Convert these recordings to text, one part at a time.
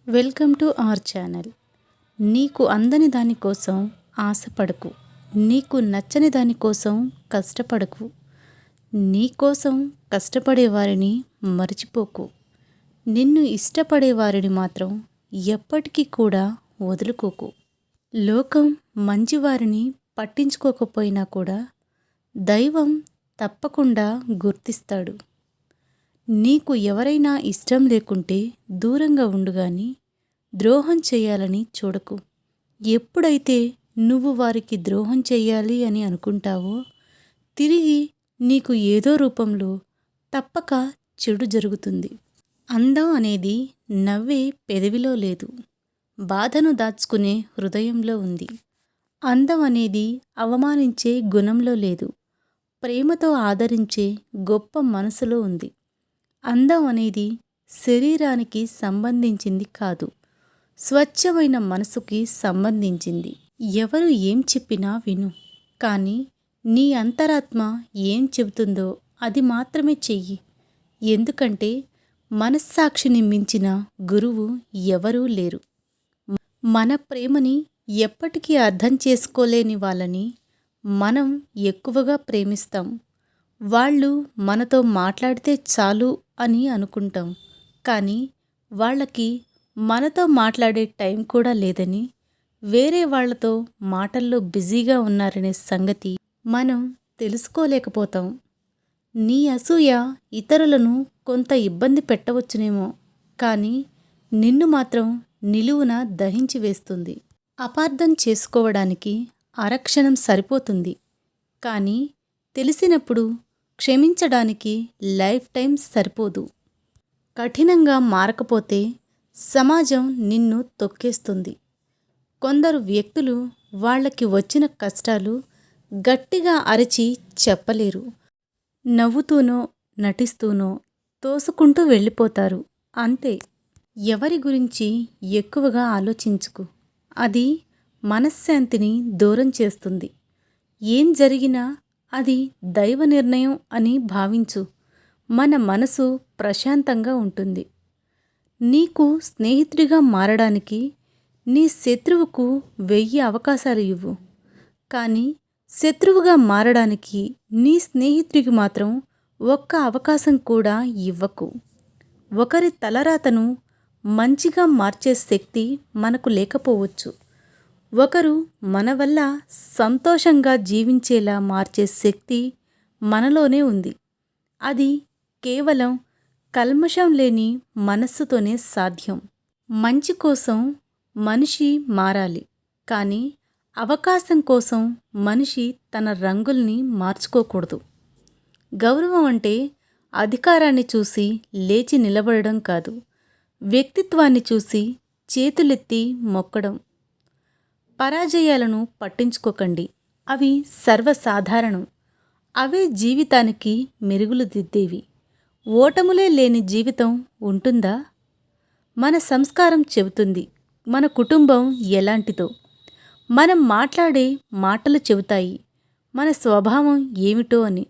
Welcome to our channel. నీకు అందని దానికోసం ఆశపడకు, నీకు నచ్చని దానికోసం కష్టపడకు, నీకోసం కష్టపడే వారిని మర్చిపోకు, నిన్ను ఇష్టపడే వారిని మాత్రం ఎప్పటికీ కూడా వదులుకోకు. లోకం మంచివారిని పట్టించుకోకపోయినా కూడా దైవం తప్పకుండా గుర్తిస్తాడు. నీకు ఎవరైనా ఇష్టం లేకుంటే దూరంగా ఉండుగాని ద్రోహం చేయాలని చూడకు. ఎప్పుడైతే నువ్వు వారికి ద్రోహం చెయ్యాలి అని అనుకుంటావో తిరిగి నీకు ఏదో రూపంలో తప్పక చెడు జరుగుతుంది. అందం అనేది నవ్వే పెదవిలో లేదు, బాధను దాచుకునే హృదయంలో ఉంది. అందం అనేది అవమానించే గుణంలో లేదు, ప్రేమతో ఆదరించే గొప్ప మనసులో ఉంది. అందం అనేది శరీరానికి సంబంధించింది కాదు, స్వచ్ఛమైన మనసుకి సంబంధించింది. ఎవరు ఏం చెప్పినా విను, కానీ నీ అంతరాత్మ ఏం చెబుతుందో అది మాత్రమే చెయ్యి. ఎందుకంటే మనస్సాక్షిని మించిన గురువు ఎవరూ లేరు. మన ప్రేమని ఎప్పటికీ అర్థం చేసుకోలేని వాళ్ళని మనం ఎక్కువగా ప్రేమిస్తాం. వాళ్ళు మనతో మాట్లాడితే చాలు అని అనుకుంటాం, కానీ వాళ్ళకి మనతో మాట్లాడే టైం కూడా లేదని, వేరే వాళ్ళతో మాటల్లో బిజీగా ఉన్నారనే సంగతి మనం తెలుసుకోలేకపోతాం. నీ అసూయ ఇతరులను కొంత ఇబ్బంది పెట్టవచ్చునేమో, కానీ నిన్ను మాత్రం నిలువున దహించి వేస్తుంది. అపార్థం చేసుకోవడానికి అరక్షణం సరిపోతుంది, కానీ తెలిసినప్పుడు క్షమించడానికి లైఫ్ టైం సరిపోదు. కఠినంగా మారకపోతే సమాజం నిన్ను తొక్కేస్తుంది. కొందరు వ్యక్తులు వాళ్ళకి వచ్చిన కష్టాలు గట్టిగా అరిచి చెప్పలేరు. నవ్వుతూనో నటిస్తూనో తోసుకుంటూ వెళ్ళిపోతారు, అంతే. ఎవరి గురించి ఎక్కువగా ఆలోచించుకు, అది మనశ్శాంతిని దూరం చేస్తుంది. ఏం జరిగినా అది దైవ నిర్ణయం అని భావించు, మన మనసు ప్రశాంతంగా ఉంటుంది. నీకు స్నేహితుడిగా మారడానికి నీ శత్రువుకు 1000 అవకాశాలు ఇవ్వు, కానీ శత్రువుగా మారడానికి నీ స్నేహితుడికి మాత్రం ఒక్క అవకాశం కూడా ఇవ్వకు. ఒకరి తలరాతను మంచిగా మార్చే శక్తి మనకు లేకపోవచ్చు, ఒకరు మన వల్ల సంతోషంగా జీవించేలా మార్చే శక్తి మనలోనే ఉంది. అది కేవలం కల్మషం లేని మనస్సుతోనే సాధ్యం. మంచి కోసం మనిషి మారాలి, కానీ అవకాశం కోసం మనిషి తన రంగుల్ని మార్చుకోకూడదు. గౌరవం అంటే అధికారాన్ని చూసి లేచి నిలబడడం కాదు, వ్యక్తిత్వాన్ని చూసి చేతులెత్తి మొక్కడం. పరాజయాలను పట్టించుకోకండి, అవి సర్వసాధారణం. అవే జీవితానికి మెరుగులు దిద్దేవి. ఓటములే లేని జీవితం ఉంటుందా? మన సంస్కారం చెబుతుంది మన కుటుంబం ఎలాంటిదో, మనం మాట్లాడే మాటలు చెబుతాయి మన స్వభావం ఏమిటో అని,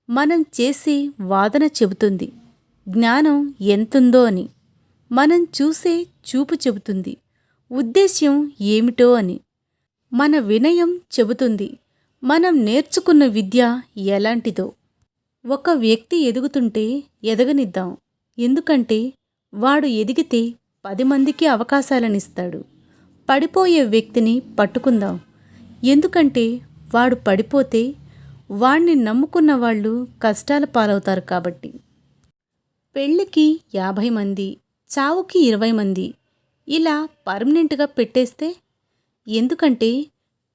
మనం చేసే వాదన చెబుతుంది జ్ఞానం ఎంతుందో అని, మనం చూసే చూపు చెబుతుంది ఉద్దేశ్యం ఏమిటో అని, మన వినయం చెబుతుంది మనం నేర్చుకున్న విద్య ఎలాంటిదో. ఒక వ్యక్తి ఎదుగుతుంటే ఎదగనిద్దాం, ఎందుకంటే వాడు ఎదిగితే 10 మందికి అవకాశాలనిస్తాడు. పడిపోయే వ్యక్తిని పట్టుకుందాం, ఎందుకంటే వాడు పడిపోతే వాణ్ణి నమ్ముకున్న వాళ్ళు కష్టాల పాలవుతారు కాబట్టి. పెళ్ళికి 50 మంది, చావుకి 20 మంది ఇలా పర్మనెంట్గా పెట్టేస్తే, ఎందుకంటే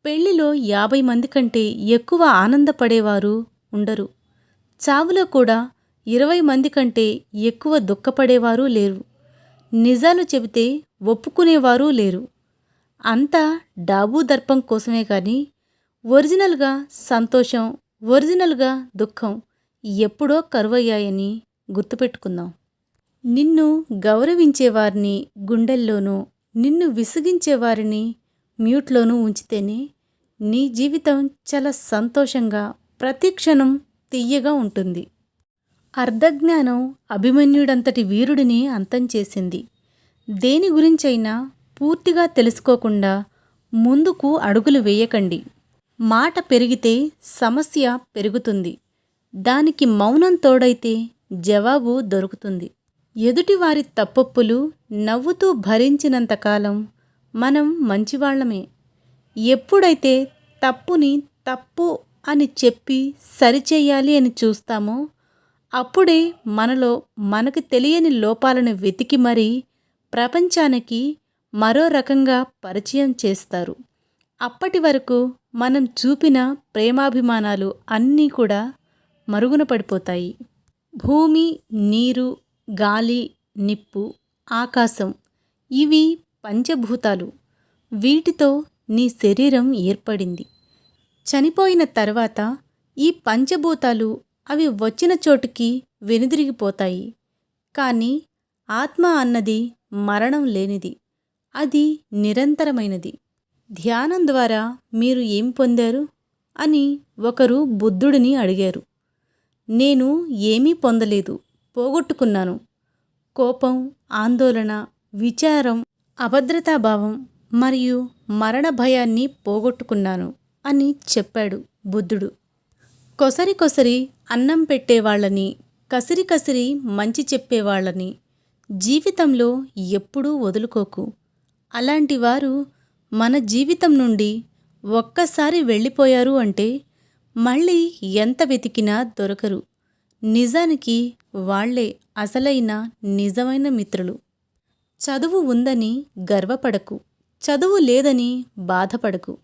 పెళ్లిలో 50 మంది కంటే ఎక్కువ ఆనందపడేవారు ఉండరు, చావులో కూడా 20 మంది కంటే ఎక్కువ దుఃఖపడేవారు లేరు, నిజాలు చెబితే ఒప్పుకునేవారు లేరు. అంతా డాబు దర్పం కోసమే కానీ ఒరిజినల్గా సంతోషం, ఒరిజినల్గా దుఃఖం ఎప్పుడో కరువయ్యాయని గుర్తుపెట్టుకుందాం. నిన్ను గౌరవించేవారిని గుండెల్లోనూ, నిన్ను విసిగించేవారిని మ్యూట్లోనూ ఉంచితేనే నీ జీవితం చాలా సంతోషంగా ప్రతిక్షణం తియ్యగా ఉంటుంది. అర్ధజ్ఞానం అభిమన్యుడంతటి వీరుడిని అంతం చేసింది. దేని గురించైనా పూర్తిగా తెలుసుకోకుండా ముందుకు అడుగులు వేయకండి. మాట పెరిగితే సమస్య పెరుగుతుంది. దానికి మౌనం తోడైతే జవాబు దొరుకుతుంది. ఎదుటివారి తప్పొప్పులు నవ్వుతూ భరించినంతకాలం మనం మంచివాళ్లమే. ఎప్పుడైతే తప్పుని తప్పు అని చెప్పి సరిచేయాలి అని చూస్తామో అప్పుడే మనలో మనకు తెలియని లోపాలను వెతికి మరీ ప్రపంచానికి మరో రకంగా పరిచయం చేస్తారు. అప్పటి వరకు మనం చూపిన ప్రేమాభిమానాలు అన్నీ కూడా మరుగున పడిపోతాయి. భూమి, నీరు, గాలి, నిప్పు, ఆకాశం ఇవి పంచభూతాలు. వీటితో నీ శరీరం ఏర్పడింది. చనిపోయిన తర్వాత ఈ పంచభూతాలు అవి వచ్చిన చోటుకి వెనుదిరిగిపోతాయి. కానీ ఆత్మ అన్నది మరణం లేనిది. అది నిరంతరమైనది. ధ్యానం ద్వారా మీరు ఏం పొందారు అని ఒకరు బుద్ధుడిని అడిగారు. నేను ఏమీ పొందలేదు, పోగొట్టుకున్నాను. కోపం, ఆందోళన, విచారం, అభద్రతాభావం మరియు మరణ భయాన్ని పోగొట్టుకున్నాను అని చెప్పాడు బుద్ధుడు. కొసరి కొసరి అన్నం పెట్టేవాళ్ళని, కసిరి కసిరి మంచి చెప్పేవాళ్ళని జీవితంలో ఎప్పుడూ వదులుకోకు. అలాంటి వారు మన జీవితం నుండి ఒక్కసారి వెళ్ళిపోయారు అంటే మళ్ళీ ఎంత వెతికినా దొరకరు. నిజానికి వాళ్లే అసలైన నిజమైన మిత్రులు. చదువు ఉందని గర్వపడకు, చదువు లేదని బాధపడకు.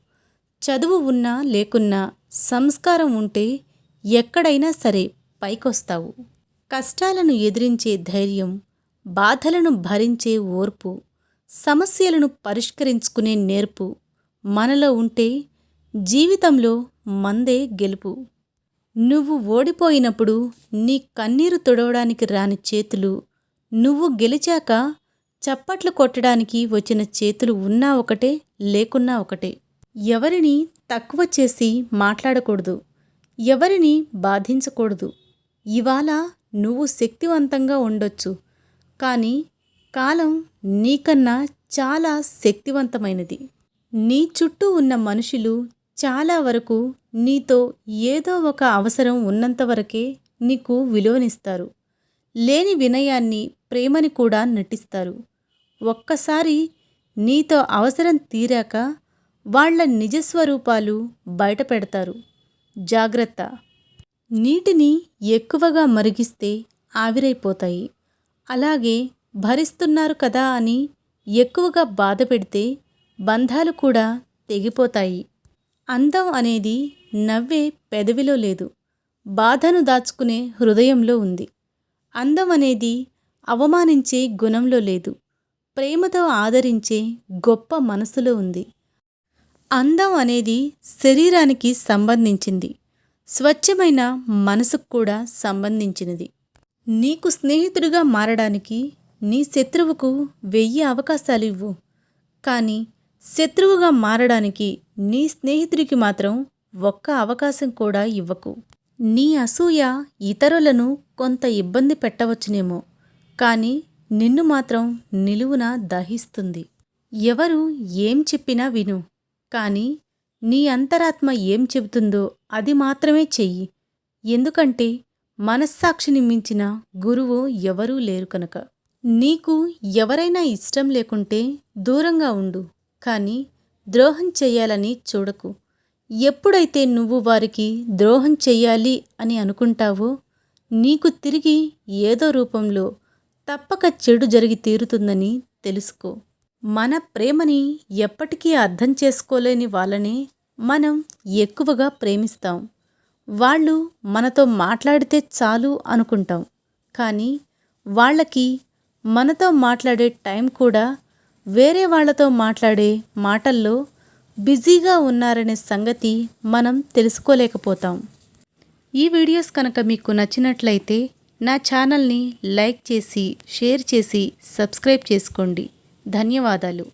చదువు ఉన్నా లేకున్నా సంస్కారం ఉంటే ఎక్కడైనా సరే పైకొస్తావు. కష్టాలను ఎదిరించే ధైర్యం, బాధలను భరించే ఓర్పు, సమస్యలను పరిష్కరించుకునే నేర్పు మనలో ఉంటే జీవితంలో మందే గెలుపు. నువ్వు ఓడిపోయినప్పుడు నీ కన్నీరు తుడవడానికి రాని చేతులు, నువ్వు గెలిచాక చప్పట్లు కొట్టడానికి వచ్చిన చేతులు ఉన్నా ఒకటే, లేకున్నా ఒకటే. ఎవరిని తక్కువ చేసి మాట్లాడకూడదు, ఎవరిని బాధించకూడదు. ఇవాళ నువ్వు శక్తివంతంగా ఉండొచ్చు, కానీ కాలం నీకన్నా చాలా శక్తివంతమైనది. నీ చుట్టూ ఉన్న మనుషులు చాలా వరకు నీతో ఏదో ఒక అవసరం ఉన్నంతవరకే నీకు విలువనిస్తారు. లేని వినయాన్ని, ప్రేమని కూడా నటిస్తారు. ఒక్కసారి నీతో అవసరం తీరాక వాళ్ళ నిజస్వరూపాలు బయట పెడతారు. జాగ్రత్త. నీటిని ఎక్కువగా మరిగిస్తే ఆవిరైపోతాయి. అలాగే భరిస్తున్నారు కదా అని ఎక్కువగా బాధ పెడితే బంధాలు కూడా తెగిపోతాయి. అందం అనేది నవ్వే పెదవిలో లేదు, బాధను దాచుకునే హృదయంలో ఉంది. అందం అనేది అవమానించే గుణంలో లేదు, ప్రేమతో ఆదరించే గొప్ప మనసులో ఉంది. అందం అనేది శరీరానికి సంబంధించింది, స్వచ్ఛమైన మనసుకు కూడా సంబంధించినది. నీకు స్నేహితుడిగా మారడానికి నీ శత్రువుకు 1000 అవకాశాలు ఇవ్వు, కానీ శత్రువుగా మారడానికి నీ స్నేహితుడికి మాత్రం ఒక్క అవకాశం కూడా ఇవ్వకు. నీ అసూయ ఇతరులను కొంత ఇబ్బంది పెట్టవచ్చునేమో, కానీ నిన్ను మాత్రం నిలువున దహిస్తుంది. ఎవరు ఏం చెప్పినా విను, కానీ నీ అంతరాత్మ ఏం చెబుతుందో అది మాత్రమే చెయ్యి. ఎందుకంటే మనస్సాక్షిని మించిన గురువు ఎవరూ లేరు కనుక. నీకు ఎవరైనా ఇష్టం లేకుంటే దూరంగా ఉండు, కానీ ద్రోహం చెయ్యాలని చూడకు. ఎప్పుడైతే నువ్వు వారికి ద్రోహం చెయ్యాలి అని అనుకుంటావో నీకు తిరిగి ఏదో రూపంలో తప్పక చెడు జరిగి తీరుతుందని తెలుసుకో. మన ప్రేమని ఎప్పటికీ అర్థం చేసుకోలేని వాళ్ళనే మనం ఎక్కువగా ప్రేమిస్తాం. వాళ్ళు మనతో మాట్లాడితే చాలు అనుకుంటాం, కానీ వాళ్ళకి మనతో మాట్లాడే టైం కూడా వేరే వాళ్ళతో మాట్లాడే మాటల్లో బిజీగా ఉన్నారనే సంగతి మనం తెలుసుకోలేకపోతాం. ఈ వీడియోస్ కనుక మీకు నచ్చినట్లయితే నా ఛానల్ని లైక్ చేసి, షేర్ చేసి, సబ్స్క్రైబ్ చేసుకోండి. ధన్యవాదాలు.